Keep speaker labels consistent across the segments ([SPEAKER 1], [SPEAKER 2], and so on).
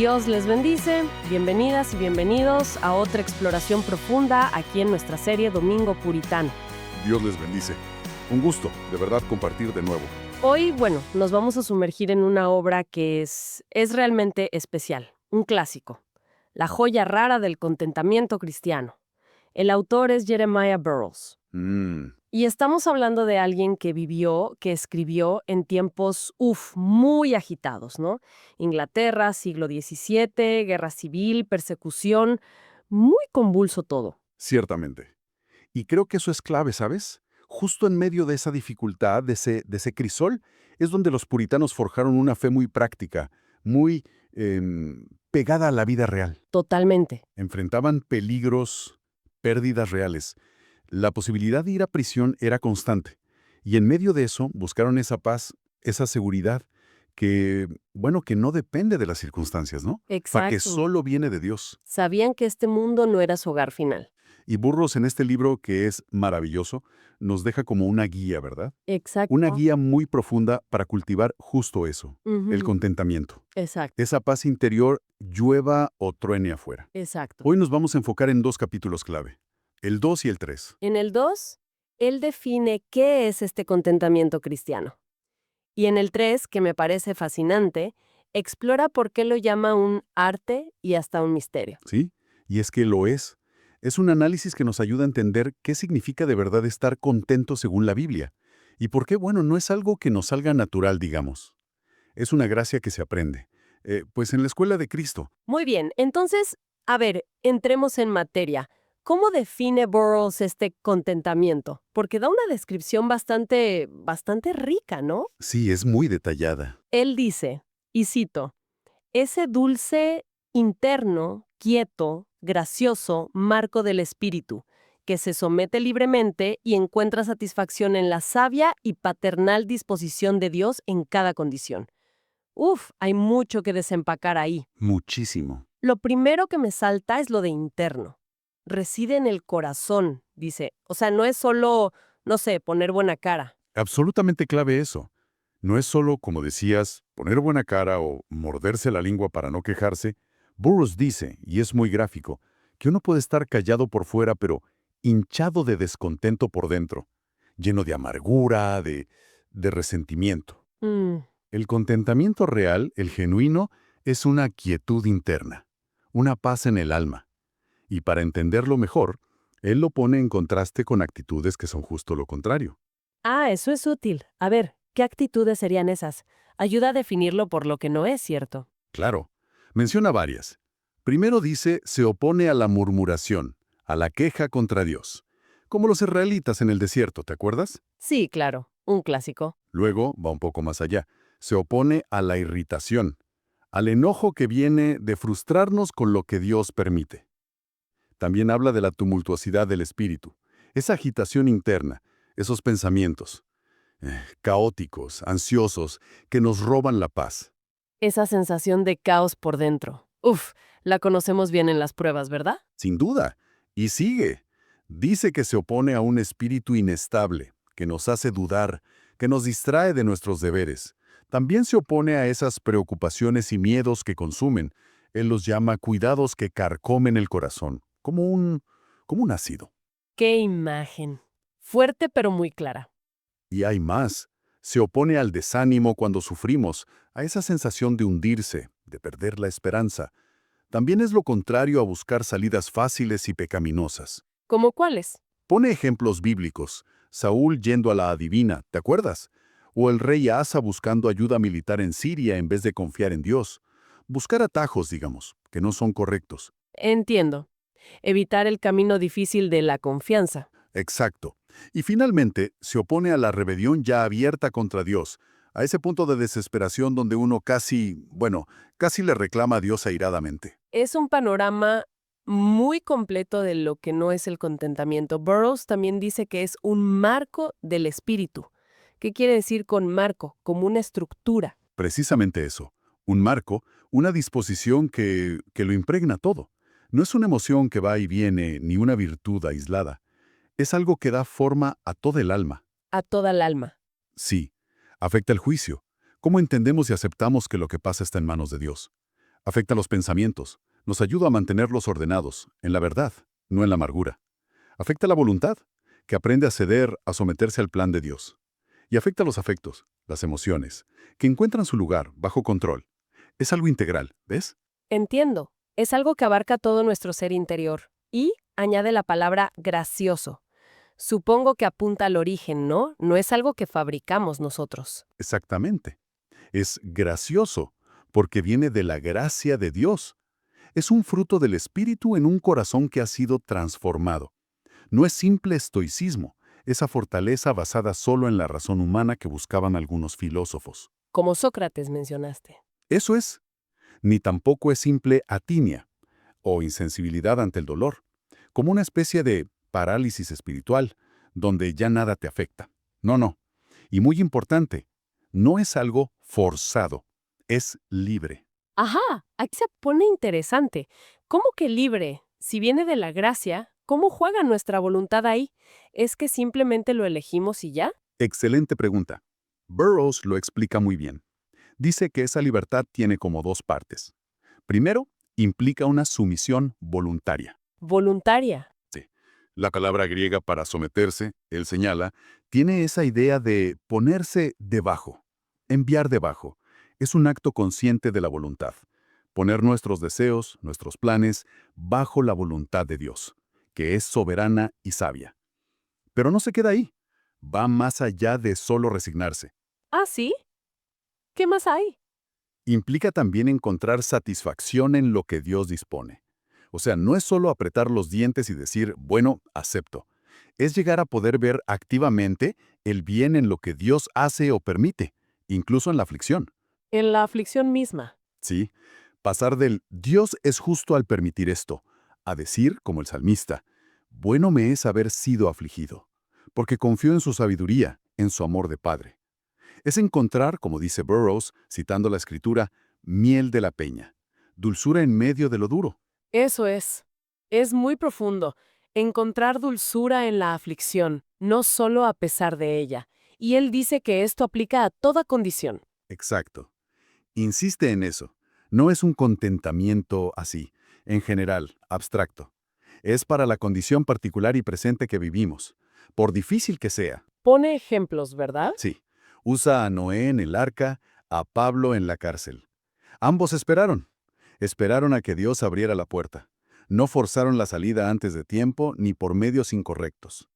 [SPEAKER 1] Dios les bendice, bienvenidas y bienvenidos a otra exploración profunda aquí en nuestra serie Domingo Puritano.
[SPEAKER 2] Dios les bendice. Un gusto, de verdad, compartir de nuevo.
[SPEAKER 1] Hoy, nos vamos a sumergir en una obra que es realmente especial, un clásico, la joya rara del contentamiento cristiano. El autor es Jeremiah Burroughs. Y estamos hablando de alguien que vivió, que escribió en tiempos, muy agitados, ¿no? Inglaterra, siglo XVII, guerra civil, persecución, muy convulso todo.
[SPEAKER 2] Ciertamente. Y creo que eso es clave, ¿sabes? Justo en medio de esa dificultad, de ese crisol, es donde los puritanos forjaron una fe muy práctica, muy pegada a la vida real.
[SPEAKER 1] Totalmente.
[SPEAKER 2] Enfrentaban peligros, pérdidas reales. La posibilidad de ir a prisión era constante. Y en medio de eso buscaron esa paz, esa seguridad que, que no depende de las circunstancias, ¿no? Que
[SPEAKER 1] Exacto.
[SPEAKER 2] solo viene de Dios.
[SPEAKER 1] Sabían que este mundo no era su hogar final.
[SPEAKER 2] Y Burroughs en este libro, que es maravilloso, nos deja como una guía, ¿verdad?
[SPEAKER 1] Exacto.
[SPEAKER 2] Una guía muy profunda para cultivar justo eso, el contentamiento.
[SPEAKER 1] Exacto.
[SPEAKER 2] Esa paz interior, llueva o truene afuera.
[SPEAKER 1] Exacto.
[SPEAKER 2] Hoy nos vamos a enfocar en dos capítulos clave, el 2 y el 3.
[SPEAKER 1] En el 2, él define qué es este contentamiento cristiano. Y en el 3, que me parece fascinante, explora por qué lo llama un arte y hasta un misterio.
[SPEAKER 2] ¿Sí? Y es que lo es. Es un análisis que nos ayuda a entender qué significa de verdad estar contento según la Biblia. Y por qué, no es algo que nos salga natural, digamos. Es una gracia que se aprende. Pues en la escuela de Cristo.
[SPEAKER 1] Muy bien, entonces, a ver, entremos en materia. ¿Cómo define Burroughs este contentamiento? Porque da una descripción bastante rica, ¿no?
[SPEAKER 2] Sí, es muy detallada.
[SPEAKER 1] Él dice, y cito, ese dulce, interno, quieto, gracioso marco del espíritu, que se somete libremente y encuentra satisfacción en la sabia y paternal disposición de Dios en cada condición. Hay mucho que desempacar ahí.
[SPEAKER 2] Muchísimo.
[SPEAKER 1] Lo primero que me salta es lo de interno. Reside en el corazón, dice. O sea, no es solo, no sé, poner buena cara.
[SPEAKER 2] Absolutamente clave eso. No es solo, como decías, poner buena cara o morderse la lengua para no quejarse. Burroughs dice, y es muy gráfico, que uno puede estar callado por fuera, pero hinchado de descontento por dentro, lleno de amargura, de resentimiento. El contentamiento real, el genuino, es una quietud interna, una paz en el alma. Y para entenderlo mejor, él lo pone en contraste con actitudes que son justo lo contrario.
[SPEAKER 1] Eso es útil. A ver, ¿qué actitudes serían esas? Ayuda a definirlo por lo que no es cierto.
[SPEAKER 2] Claro, menciona varias. Primero dice, se opone a la murmuración, a la queja contra Dios, como los israelitas en el desierto, ¿te acuerdas?
[SPEAKER 1] Sí, claro, un clásico.
[SPEAKER 2] Luego va un poco más allá. Se opone a la irritación, al enojo que viene de frustrarnos con lo que Dios permite. También habla de la tumultuosidad del espíritu, esa agitación interna, esos pensamientos caóticos, ansiosos, que nos roban la paz.
[SPEAKER 1] Esa sensación de caos por dentro. La conocemos bien en las pruebas, ¿verdad?
[SPEAKER 2] Sin duda. Y sigue. Dice que se opone a un espíritu inestable, que nos hace dudar, que nos distrae de nuestros deberes. También se opone a esas preocupaciones y miedos que consumen. Él los llama cuidados que carcomen el corazón, como un ácido.
[SPEAKER 1] ¡Qué imagen! Fuerte pero muy clara.
[SPEAKER 2] Y hay más. Se opone al desánimo cuando sufrimos, a esa sensación de hundirse, de perder la esperanza. También es lo contrario a buscar salidas fáciles y pecaminosas.
[SPEAKER 1] ¿Cómo cuáles?
[SPEAKER 2] Pone ejemplos bíblicos. Saúl yendo a la adivina, ¿te acuerdas? O el rey Asa buscando ayuda militar en Siria en vez de confiar en Dios. Buscar atajos, digamos, que no son correctos.
[SPEAKER 1] Entiendo. Evitar el camino difícil de la confianza.
[SPEAKER 2] Exacto. Y finalmente, se opone a la rebelión ya abierta contra Dios, a ese punto de desesperación donde uno casi le reclama a Dios airadamente.
[SPEAKER 1] Es un panorama muy completo de lo que no es el contentamiento. Burroughs también dice que es un marco del espíritu. ¿Qué quiere decir con marco? Como una estructura.
[SPEAKER 2] Precisamente eso, un marco, una disposición que lo impregna todo. No es una emoción que va y viene, ni una virtud aislada. Es algo que da forma a toda el alma.
[SPEAKER 1] A toda el alma.
[SPEAKER 2] Sí, afecta el juicio. ¿Cómo entendemos y aceptamos que lo que pasa está en manos de Dios? Afecta los pensamientos. Nos ayuda a mantenerlos ordenados, en la verdad, no en la amargura. Afecta la voluntad, que aprende a ceder, a someterse al plan de Dios. Y afecta los afectos, las emociones, que encuentran su lugar, bajo control. Es algo integral, ¿ves?
[SPEAKER 1] Entiendo. Es algo que abarca todo nuestro ser interior. Y añade la palabra gracioso. Supongo que apunta al origen, ¿no? No es algo que fabricamos nosotros.
[SPEAKER 2] Exactamente. Es gracioso, porque viene de la gracia de Dios. Es un fruto del Espíritu en un corazón que ha sido transformado. No es simple estoicismo, esa fortaleza basada solo en la razón humana que buscaban algunos filósofos.
[SPEAKER 1] Como Sócrates mencionaste.
[SPEAKER 2] Eso es, ni tampoco es simple atinia, o insensibilidad ante el dolor, como una especie de parálisis espiritual, donde ya nada te afecta. No, no. Y muy importante, no es algo forzado, es libre.
[SPEAKER 1] Ajá, aquí se pone interesante. ¿Cómo que libre? Si viene de la gracia, ¿cómo juega nuestra voluntad ahí? ¿Es que simplemente lo elegimos y ya?
[SPEAKER 2] Excelente pregunta. Burroughs lo explica muy bien. Dice que esa libertad tiene como dos partes. Primero, implica una sumisión voluntaria.
[SPEAKER 1] Voluntaria.
[SPEAKER 2] Sí. La palabra griega para someterse, él señala, tiene esa idea de ponerse debajo, enviar debajo. Es un acto consciente de la voluntad. Poner nuestros deseos, nuestros planes, bajo la voluntad de Dios, que es soberana y sabia. Pero no se queda ahí. Va más allá de solo resignarse.
[SPEAKER 1] ¿Ah, sí? ¿Qué más hay?
[SPEAKER 2] Implica también encontrar satisfacción en lo que Dios dispone. O sea, no es solo apretar los dientes y decir, bueno, acepto. Es llegar a poder ver activamente el bien en lo que Dios hace o permite, incluso en la aflicción.
[SPEAKER 1] En la aflicción misma.
[SPEAKER 2] Sí, pasar del Dios es justo al permitir esto, a decir, como el salmista, bueno me es haber sido afligido, porque confío en su sabiduría, en su amor de Padre. Es encontrar, como dice Burroughs, citando la Escritura, miel de la peña, dulzura en medio de lo duro.
[SPEAKER 1] Eso es. Es muy profundo. Encontrar dulzura en la aflicción, no solo a pesar de ella. Y él dice que esto aplica a toda condición.
[SPEAKER 2] Exacto. Insiste en eso. No es un contentamiento así, en general, abstracto. Es para la condición particular y presente que vivimos, por difícil que sea.
[SPEAKER 1] Pone ejemplos, ¿verdad?
[SPEAKER 2] Sí, usa a Noé en el arca, a Pablo en la cárcel. Ambos esperaron. Esperaron a que Dios abriera la puerta. No forzaron la salida antes de tiempo ni por medios incorrectos.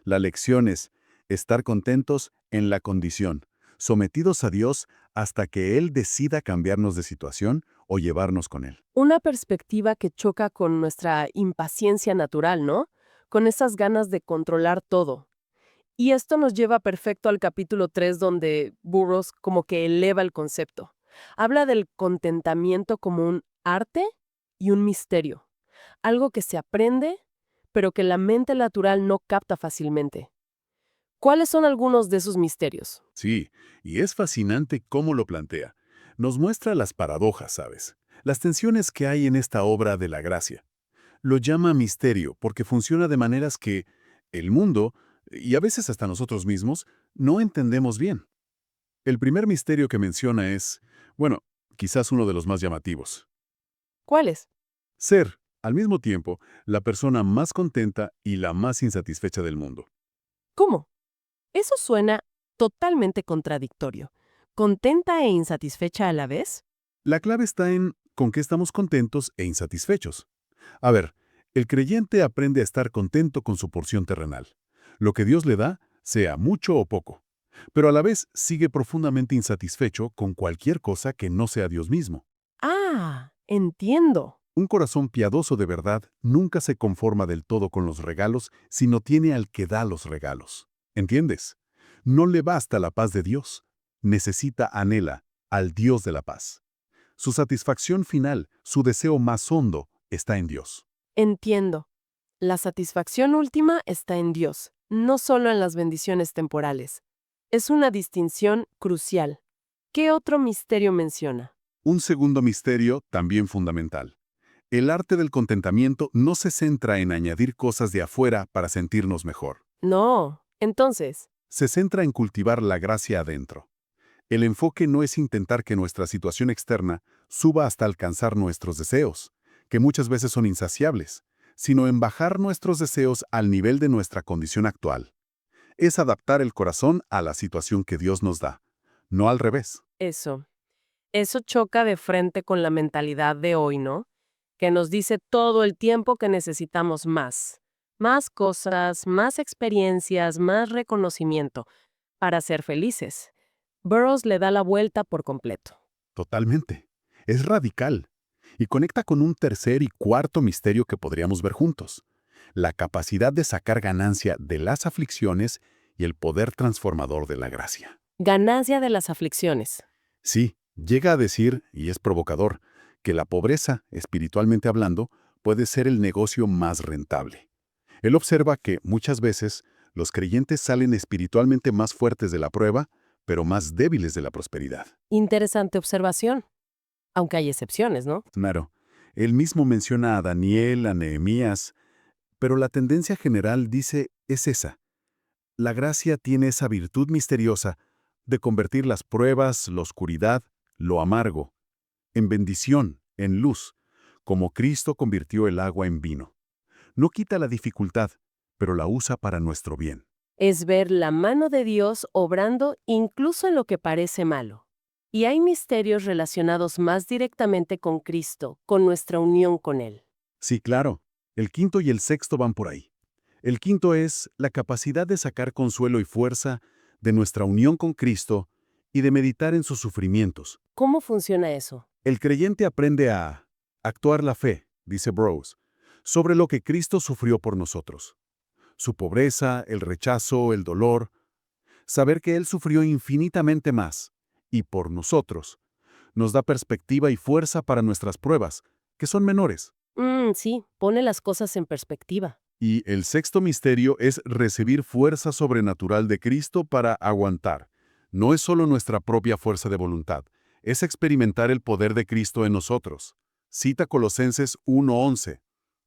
[SPEAKER 2] La lección es estar contentos en la condición, sometidos a Dios hasta que Él decida cambiarnos de situación o llevarnos con Él.
[SPEAKER 1] Una perspectiva que choca con nuestra impaciencia natural, ¿no? Con esas ganas de controlar todo. Y esto nos lleva perfecto al capítulo 3, donde Burroughs como que eleva el concepto. Habla del contentamiento como un arte y un misterio. Algo que se aprende, pero que la mente natural no capta fácilmente. ¿Cuáles son algunos de esos misterios?
[SPEAKER 2] Sí, y es fascinante cómo lo plantea. Nos muestra las paradojas, ¿sabes? Las tensiones que hay en esta obra de la gracia. Lo llama misterio porque funciona de maneras que el mundo, y a veces hasta nosotros mismos, no entendemos bien. El primer misterio que menciona es, bueno, quizás uno de los más llamativos.
[SPEAKER 1] ¿Cuáles?
[SPEAKER 2] Ser, al mismo tiempo, la persona más contenta y la más insatisfecha del mundo.
[SPEAKER 1] ¿Cómo? Eso suena totalmente contradictorio. ¿Contenta e insatisfecha a la vez?
[SPEAKER 2] La clave está en con qué estamos contentos e insatisfechos. A ver, el creyente aprende a estar contento con su porción terrenal. Lo que Dios le da, sea mucho o poco. Pero a la vez sigue profundamente insatisfecho con cualquier cosa que no sea Dios mismo.
[SPEAKER 1] Ah, entiendo.
[SPEAKER 2] Un corazón piadoso de verdad nunca se conforma del todo con los regalos, sino tiene al que da los regalos. ¿Entiendes? No le basta la paz de Dios. Anhela al Dios de la paz. Su satisfacción final, su deseo más hondo, está en Dios.
[SPEAKER 1] Entiendo. La satisfacción última está en Dios, no solo en las bendiciones temporales. Es una distinción crucial. ¿Qué otro misterio menciona?
[SPEAKER 2] Un segundo misterio, también fundamental. El arte del contentamiento no se centra en añadir cosas de afuera para sentirnos mejor.
[SPEAKER 1] No. Entonces,
[SPEAKER 2] Se centra en cultivar la gracia adentro. El enfoque no es intentar que nuestra situación externa suba hasta alcanzar nuestros deseos, que muchas veces son insaciables, sino en bajar nuestros deseos al nivel de nuestra condición actual. Es adaptar el corazón a la situación que Dios nos da, no al revés.
[SPEAKER 1] Eso choca de frente con la mentalidad de hoy, ¿no? Que nos dice todo el tiempo que necesitamos más. Más cosas, más experiencias, más reconocimiento para ser felices. Burroughs le da la vuelta por completo.
[SPEAKER 2] Totalmente. Es radical y conecta con un tercer y cuarto misterio que podríamos ver juntos: la capacidad de sacar ganancia de las aflicciones y el poder transformador de la gracia.
[SPEAKER 1] Ganancia de las aflicciones.
[SPEAKER 2] Sí, llega a decir, y es provocador, que la pobreza, espiritualmente hablando, puede ser el negocio más rentable. Él observa que, muchas veces, los creyentes salen espiritualmente más fuertes de la prueba, pero más débiles de la prosperidad.
[SPEAKER 1] Interesante observación. Aunque hay excepciones, ¿no?
[SPEAKER 2] Claro, él mismo menciona a Daniel, a Nehemías, pero la tendencia general, dice, es esa. La gracia tiene esa virtud misteriosa de convertir las pruebas, la oscuridad, lo amargo, en bendición, en luz, como Cristo convirtió el agua en vino. No quita la dificultad, pero la usa para nuestro bien.
[SPEAKER 1] Es ver la mano de Dios obrando incluso en lo que parece malo. Y hay misterios relacionados más directamente con Cristo, con nuestra unión con Él.
[SPEAKER 2] Sí, claro, el quinto y el sexto van por ahí. El quinto es la capacidad de sacar consuelo y fuerza de nuestra unión con Cristo y de meditar en sus sufrimientos.
[SPEAKER 1] ¿Cómo funciona eso?
[SPEAKER 2] El creyente aprende a actuar la fe, dice Burroughs, sobre lo que Cristo sufrió por nosotros. Su pobreza, el rechazo, el dolor. Saber que Él sufrió infinitamente más, y por nosotros, nos da perspectiva y fuerza para nuestras pruebas, que son menores.
[SPEAKER 1] Sí, pone las cosas en perspectiva.
[SPEAKER 2] Y el sexto misterio es recibir fuerza sobrenatural de Cristo para aguantar. No es solo nuestra propia fuerza de voluntad, es experimentar el poder de Cristo en nosotros. Cita Colosenses 1:11.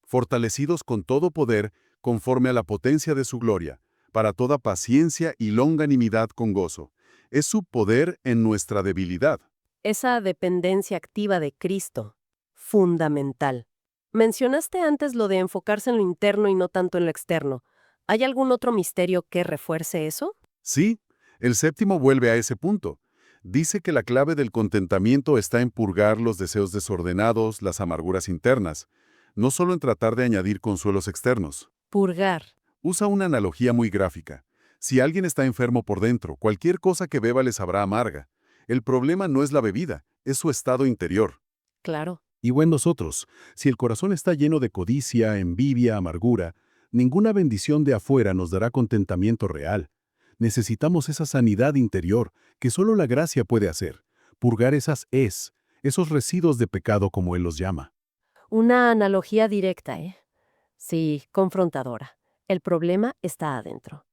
[SPEAKER 2] Fortalecidos con todo poder, conforme a la potencia de su gloria, para toda paciencia y longanimidad con gozo. Es su poder en nuestra debilidad.
[SPEAKER 1] Esa dependencia activa de Cristo, fundamental. Mencionaste antes lo de enfocarse en lo interno y no tanto en lo externo. ¿Hay algún otro misterio que refuerce eso?
[SPEAKER 2] Sí, el séptimo vuelve a ese punto. Dice que la clave del contentamiento está en purgar los deseos desordenados, las amarguras internas, no solo en tratar de añadir consuelos externos.
[SPEAKER 1] Purgar.
[SPEAKER 2] Usa una analogía muy gráfica. Si alguien está enfermo por dentro, cualquier cosa que beba le sabrá amarga. El problema no es la bebida, es su estado interior.
[SPEAKER 1] Claro.
[SPEAKER 2] Y en nosotros, si el corazón está lleno de codicia, envidia, amargura, ninguna bendición de afuera nos dará contentamiento real. Necesitamos esa sanidad interior que solo la gracia puede hacer, purgar esos residuos de pecado como Él los llama.
[SPEAKER 1] Una analogía directa, ¿eh? Sí, confrontadora. El problema está adentro.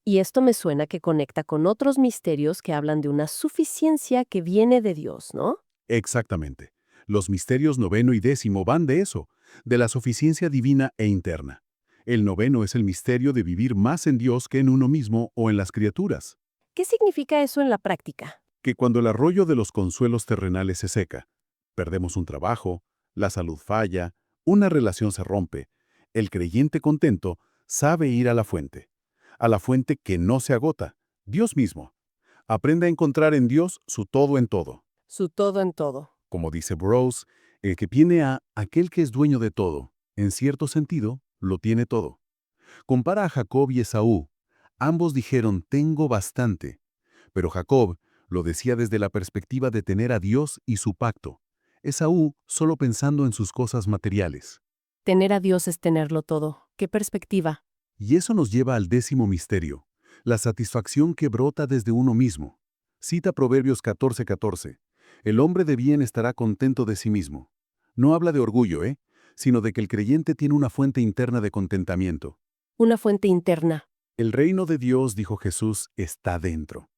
[SPEAKER 1] Y esto me suena que conecta con otros misterios que hablan de una suficiencia que viene de Dios, ¿no?
[SPEAKER 2] Exactamente. Los misterios noveno y décimo van de eso, de la suficiencia divina e interna. El noveno es el misterio de vivir más en Dios que en uno mismo o en las criaturas.
[SPEAKER 1] ¿Qué significa eso en la práctica?
[SPEAKER 2] Que cuando el arroyo de los consuelos terrenales se seca, perdemos un trabajo, la salud falla, una relación se rompe, el creyente contento sabe ir a la fuente que no se agota, Dios mismo. Aprende a encontrar en Dios su todo en todo.
[SPEAKER 1] Su todo en todo.
[SPEAKER 2] Como dice Burroughs, el que viene a aquel que es dueño de todo, en cierto sentido, lo tiene todo. Compara a Jacob y Esaú. Ambos dijeron, tengo bastante. Pero Jacob lo decía desde la perspectiva de tener a Dios y su pacto. Esaú solo pensando en sus cosas materiales.
[SPEAKER 1] Tener a Dios es tenerlo todo. ¿Qué perspectiva?
[SPEAKER 2] Y eso nos lleva al décimo misterio, la satisfacción que brota desde uno mismo. Cita Proverbios 14:14. El hombre de bien estará contento de sí mismo. No habla de orgullo, sino de que el creyente tiene una fuente interna de contentamiento.
[SPEAKER 1] Una fuente interna.
[SPEAKER 2] El reino de Dios, dijo Jesús, está dentro.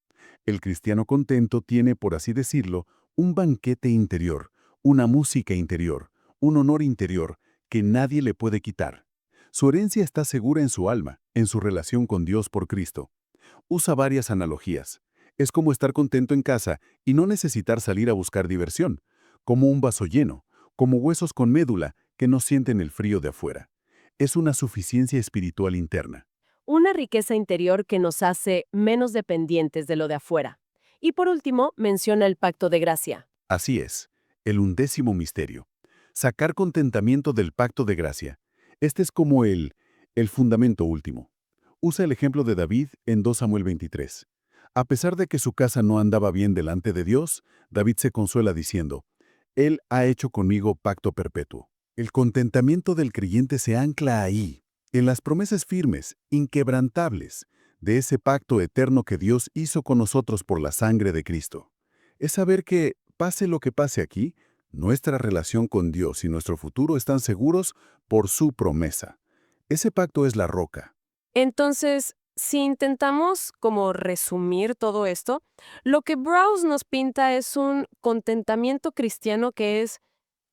[SPEAKER 2] El cristiano contento tiene, por así decirlo, un banquete interior, una música interior, un honor interior que nadie le puede quitar. Su herencia está segura en su alma, en su relación con Dios por Cristo. Usa varias analogías. Es como estar contento en casa y no necesitar salir a buscar diversión, como un vaso lleno, como huesos con médula que no sienten el frío de afuera. Es una suficiencia espiritual interna.
[SPEAKER 1] Una riqueza interior que nos hace menos dependientes de lo de afuera. Y por último, menciona el pacto de gracia.
[SPEAKER 2] Así es, el 11º misterio. Sacar contentamiento del pacto de gracia. Este es como el fundamento último. Usa el ejemplo de David en 2 Samuel 23. A pesar de que su casa no andaba bien delante de Dios, David se consuela diciendo, Él ha hecho conmigo pacto perpetuo. El contentamiento del creyente se ancla ahí, en las promesas firmes, inquebrantables, de ese pacto eterno que Dios hizo con nosotros por la sangre de Cristo. Es saber que, pase lo que pase aquí, nuestra relación con Dios y nuestro futuro están seguros por su promesa. Ese pacto es la roca.
[SPEAKER 1] Entonces, si intentamos como resumir todo esto, lo que Browse nos pinta es un contentamiento cristiano que es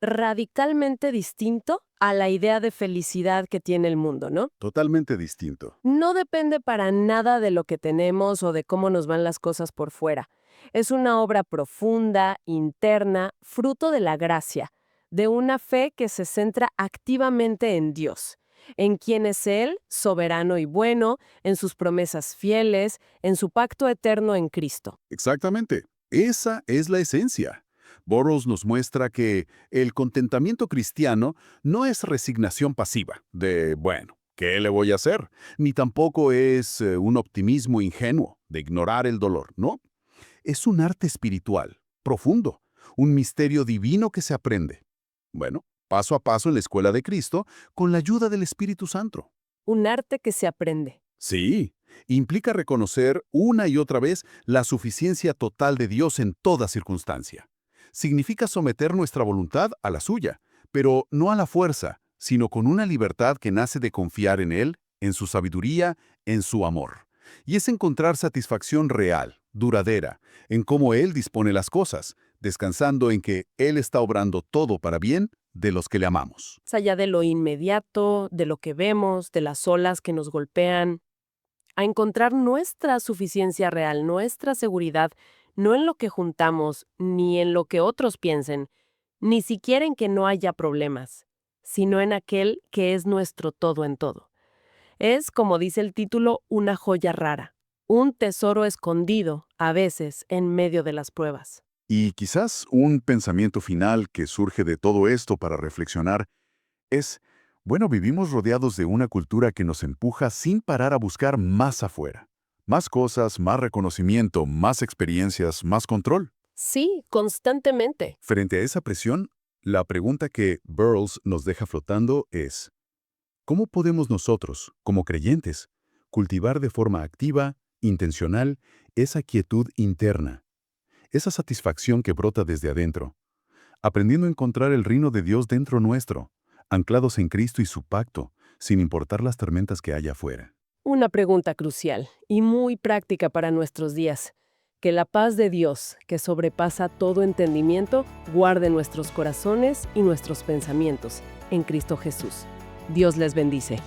[SPEAKER 1] radicalmente distinto a la idea de felicidad que tiene el mundo, ¿no?
[SPEAKER 2] Totalmente distinto.
[SPEAKER 1] No depende para nada de lo que tenemos o de cómo nos van las cosas por fuera. Es una obra profunda, interna, fruto de la gracia, de una fe que se centra activamente en Dios, en quién es Él, soberano y bueno, en sus promesas fieles, en su pacto eterno en Cristo.
[SPEAKER 2] Exactamente. Esa es la esencia. Burroughs nos muestra que el contentamiento cristiano no es resignación pasiva, de, bueno, ¿qué le voy a hacer? Ni tampoco es un optimismo ingenuo, de ignorar el dolor, ¿no? Es un arte espiritual, profundo, un misterio divino que se aprende. Bueno, paso a paso en la escuela de Cristo, con la ayuda del Espíritu Santo.
[SPEAKER 1] Un arte que se aprende.
[SPEAKER 2] Sí, implica reconocer una y otra vez la suficiencia total de Dios en toda circunstancia. Significa someter nuestra voluntad a la suya, pero no a la fuerza, sino con una libertad que nace de confiar en Él, en su sabiduría, en su amor. Y es encontrar satisfacción real, duradera, en cómo Él dispone las cosas, descansando en que Él está obrando todo para bien de los que le amamos.
[SPEAKER 1] Más allá de lo inmediato, de lo que vemos, de las olas que nos golpean, a encontrar nuestra suficiencia real, nuestra seguridad, no en lo que juntamos, ni en lo que otros piensen, ni siquiera en que no haya problemas, sino en aquel que es nuestro todo en todo. Es, como dice el título, una joya rara, un tesoro escondido, a veces, en medio de las pruebas.
[SPEAKER 2] Y quizás un pensamiento final que surge de todo esto para reflexionar es, bueno, vivimos rodeados de una cultura que nos empuja sin parar a buscar más afuera. Más cosas, más reconocimiento, más experiencias, más control.
[SPEAKER 1] Sí, constantemente.
[SPEAKER 2] Frente a esa presión, la pregunta que Burroughs nos deja flotando es, ¿cómo podemos nosotros, como creyentes, cultivar de forma activa, intencional, esa quietud interna, esa satisfacción que brota desde adentro, aprendiendo a encontrar el reino de Dios dentro nuestro, anclados en Cristo y su pacto, sin importar las tormentas que haya afuera?
[SPEAKER 1] Una pregunta crucial y muy práctica para nuestros días. Que la paz de Dios, que sobrepasa todo entendimiento, guarde nuestros corazones y nuestros pensamientos en Cristo Jesús. Dios les bendice.